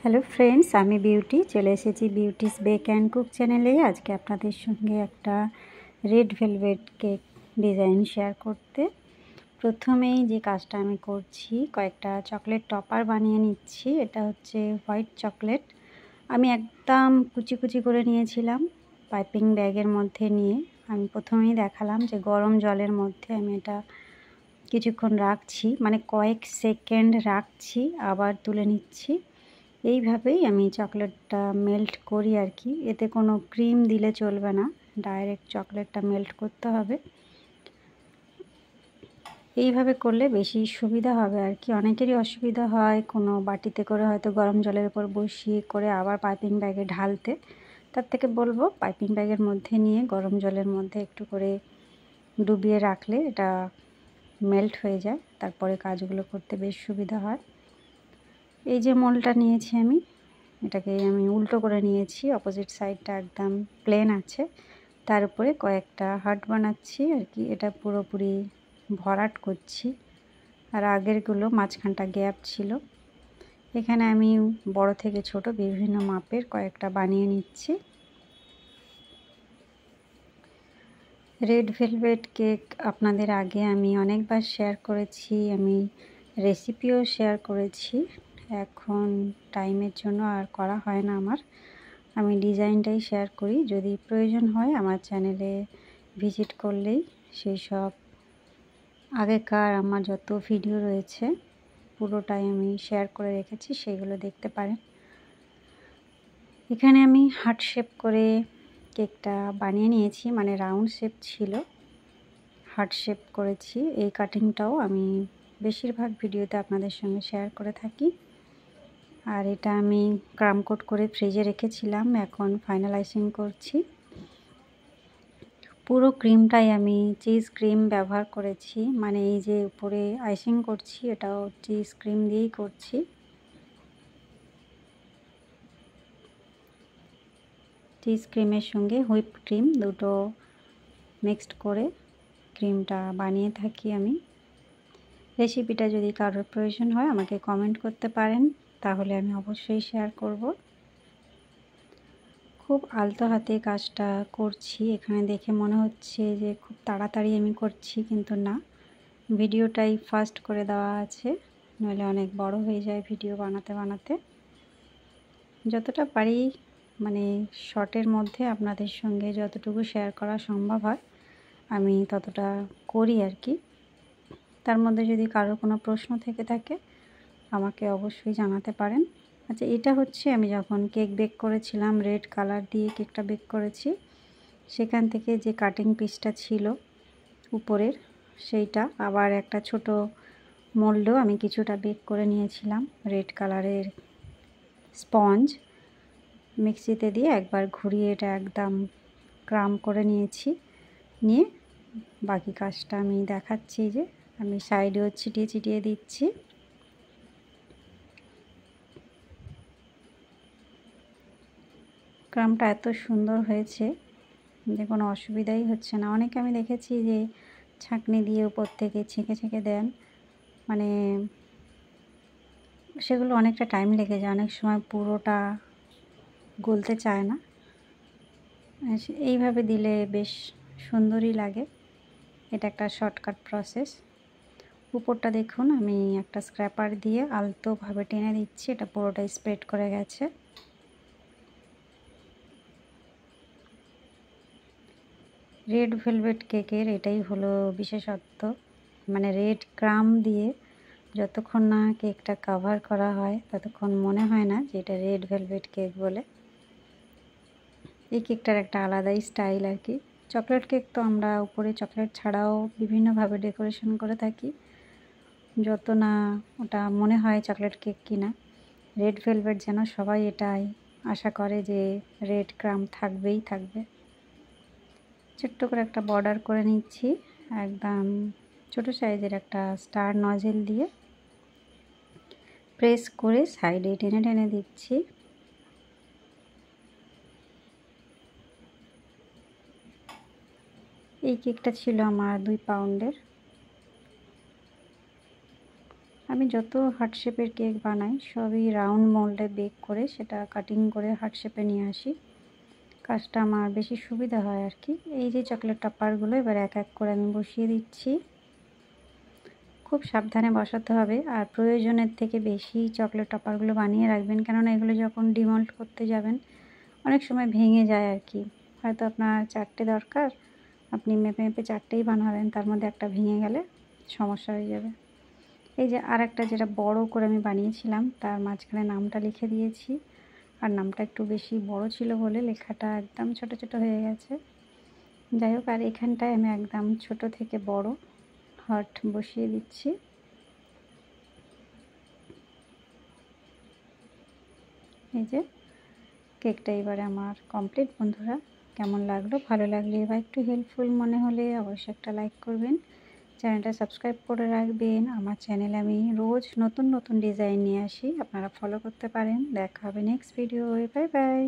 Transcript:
Hello friends, আমি beauty চলে এসেছি বিউটিস বেক অ্যান্ড কুক চ্যানেলে। আজকে আপনাদের সঙ্গে একটা red velvet cake design share করতে। প্রথমেই যে কাজটা আমি করছি, কয়েকটা চকলেট টপার বানিয়ে নিচ্ছি। এটা হচ্ছে হোয়াইট চকলেট। আমি একদম কুচি কুচি করে নিয়েছিলাম পাইপিং ব্যাগের মধ্যে নিয়ে। আমি প্রথমেই দেখালাম যে গরম জলের মধ্যে আমি এটা কিছুক্ষণ রাখছি, মানে কয়েক সেকেন্ড রাখছি, আবার তুলে নিচ্ছি। এইভাবেই আমি চকলেটটা মেল্ট করি আর কি। এতে কোনো ক্রিম দিলে চলবে না, ডাইরেক্ট চকলেটটা মেল্ট করতে হবে। এইভাবে করলে বেশি সুবিধা হবে আর কি। অনেকেরই অসুবিধা হয় কোনো বাটিতে করে হয়তো গরম জলের উপর বসিয়ে করে আবার পাইপিং ব্যাগে ঢালতে। তার থেকে বলবো পাইপিং ব্যাগের মধ্যে নিয়ে গরম জলের মধ্যে একটু করে ডুবিয়ে রাখলে এটা মেল্ট হয়ে যায়, তারপরে কাজগুলো করতে বেশ সুবিধা হয়। এই যে মোলটা নিয়েছি আমি, এটাকে আমি উল্টো করে নিয়েছি, অপোজিট সাইডটা একদম প্লেন আছে, তার উপরে কয়েকটা হার্ট বানাচ্ছি আর কি। এটা পুরোপুরি ভরাট করছি, আর আগেরগুলো মাঝখানটা গ্যাপ ছিল। এখানে আমি বড় থেকে ছোট বিভিন্ন মাপের কয়েকটা বানিয়ে নিচ্ছি। রেড ভেলভেট কেক আপনাদের আগে আমি অনেকবার শেয়ার করেছি, আমি রেসিপিও শেয়ার করেছি। এখন টাইমের জন্য আর করা হয় না আমার। আমি ডিজাইনটাই শেয়ার করি, যদি প্রয়োজন হয় আমার চ্যানেলে ভিজিট করলেই সেই সব আগেকার আমার যত ভিডিও রয়েছে পুরোটাই আমি শেয়ার করে রেখেছি, সেগুলো দেখতে পারেন। এখানে আমি হার্ট শেপ করে কেকটা বানিয়ে নিয়েছি, মানে রাউন্ড শেপ ছিল, হার্ট শেপ করেছি। এই কাটিংটাও আমি বেশিরভাগ ভিডিওতে আপনাদের সঙ্গে শেয়ার করে থাকি। আর এটা আমি ক্রাম কোট করে ফ্রিজে রেখেছিলাম, এখন ফাইনালাইজিং করছি। পুরো ক্রিমটাই আমি চিজ ক্রিম ব্যবহার করেছি, মানে এই যে উপরে আইসিং করছি এটাও চিজ ক্রিম দিয়েই করছি। চিজ ক্রিমের সঙ্গে হুইপ ক্রিম দুটো মিক্সড করে ক্রিমটা বানিয়ে থাকি আমি। রেসিপিটা যদি কারোর প্রয়োজন হয় আমাকে কমেন্ট করতে পারেন, তাহলে আমি অবশ্যই শেয়ার করব। খুব আলতো হাতে কাজটা করছি, এখানে দেখে মনে হচ্ছে যে খুব তাড়াতাড়ি আমি করছি, কিন্তু না, ভিডিওটাই ফাস্ট করে দেওয়া আছে, নইলে অনেক বড় হয়ে যায় ভিডিও বানাতে বানাতে। যতটা পারি মানে শর্টের মধ্যে আপনাদের সঙ্গে যতটুকু শেয়ার করা সম্ভব হয় আমি ততটা করি আর কি। তার মধ্যে যদি কারোর কোনো প্রশ্ন থেকে থাকে আমাকে অবশ্যই জানাতে পারেন। আচ্ছা, এটা হচ্ছে আমি যখন কেক বেক করেছিলাম, রেড কালার দিয়ে কেকটা বেক করেছি, সেখান থেকে যে কাটিং পিসটা ছিল উপরের, সেইটা আবার একটা ছোট মোল্ডও আমি কিছুটা বেক করে নিয়েছিলাম। রেড কালারের স্পঞ্জ মিক্সিতে দিয়ে একবার ঘুরিয়ে এটা একদম ক্রাম করে নিয়েছি। নিয়ে বাকি কাজটা আমি দেখাচ্ছি, যে আমি সাইডেও ছিটিয়ে ছিটিয়ে দিচ্ছি। ক্রামটা এত সুন্দর হয়েছে যে কোনো অসুবিধাই হচ্ছে না। অনেকে আমি দেখেছি যে ছাঁকনি দিয়ে উপর থেকে ছেঁকে ছেঁকে দেন, মানে সেগুলো অনেকটা টাইম লেগে যায়, অনেক সময় পুরোটা গলতে চায় না। এইভাবে দিলে বেশ সুন্দরই লাগে, এটা একটা শর্টকাট প্রসেস। উপরটা দেখুন আমি একটা স্ক্র্যাপার দিয়ে আলতোভাবে টেনে দিচ্ছি, এটা পুরোটাই স্প্রেড করে গেছে। রেড ভেলভেট কেকের এটাই হলো বিশেষত্ব, মানে রেড ক্রাম দিয়ে যতক্ষণ না কেকটা কভার করা হয় ততক্ষণ মনে হয় না যে এটা রেড ভেলভেট কেক বলে। এই কেকটার একটা আলাদাই স্টাইল আর কি। চকলেট কেক তো আমরা উপরে চকলেট ছাড়াও বিভিন্নভাবে ডেকোরেশন করে থাকি, যত না ওটা মনে হয় চকলেট কেক কিনা। রেড ভেলভেট যেন সবাই এটাই আশা করে যে রেড ক্রাম থাকবেই থাকবে। ছোট্ট করে একটা বর্ডার করে নিচ্ছি, একদম ছোট সাইজের একটা স্টার নজেল দিয়ে প্রেস করে সাইডে টেনে টেনে দিচ্ছি। এই কেকটা ছিল আমার 2 পাউন্ডের। আমি যত হার্ট শেপের কেক বানাই সবই রাউন্ড মোল্ডে বেক করে সেটা কাটিং করে হার্ট শেপে নিয়ে আসি। কাজটা আমার বেশি সুবিধা হয় আর কি। এই যে চকলেট টপারগুলো এবার এক এক করে আমি বসিয়ে দিচ্ছি। খুব সাবধানে বসাতে হবে, আর প্রয়োজনের থেকে বেশি চকলেট টপারগুলো বানিয়ে রাখবেন, কেননা এগুলো যখন ডিমল্ট করতে যাবেন অনেক সময় ভেঙে যায় আর কি। হয়তো আপনার 4টে দরকার, আপনি মেপে মেপে 4টেই বানাবেন, তার মধ্যে একটা ভেঙে গেলে সমস্যা হয়ে যাবে। এই যে আর একটা যেটা বড় করে আমি বানিয়েছিলাম তার মাঝখানে নামটা লিখে দিয়েছি, আর নামটা একটু বেশি বড় ছিল বলে লেখাটা একদম ছোট ছোট হয়ে গেছে। যাই হোক, আর এখানটায় আমি একদম ছোট থেকে বড় হার্ট বসিয়ে দিচ্ছি। এই যে কেকটা এবারে আমার কমপ্লিট। বন্ধুরা, কেমন লাগলো? ভালো লাগলে বা একটু হেল্পফুল মনে হলে অবশ্যই একটা লাইক করবেন, চ্যানেলটা সাবস্ক্রাইব করে রাখবেন। আমার চ্যানেলে আমি রোজ নতুন নতুন ডিজাইন নিয়ে আসি, আপনারা ফলো করতে পারেন। দেখা হবে নেক্সট ভিডিও। Bye bye.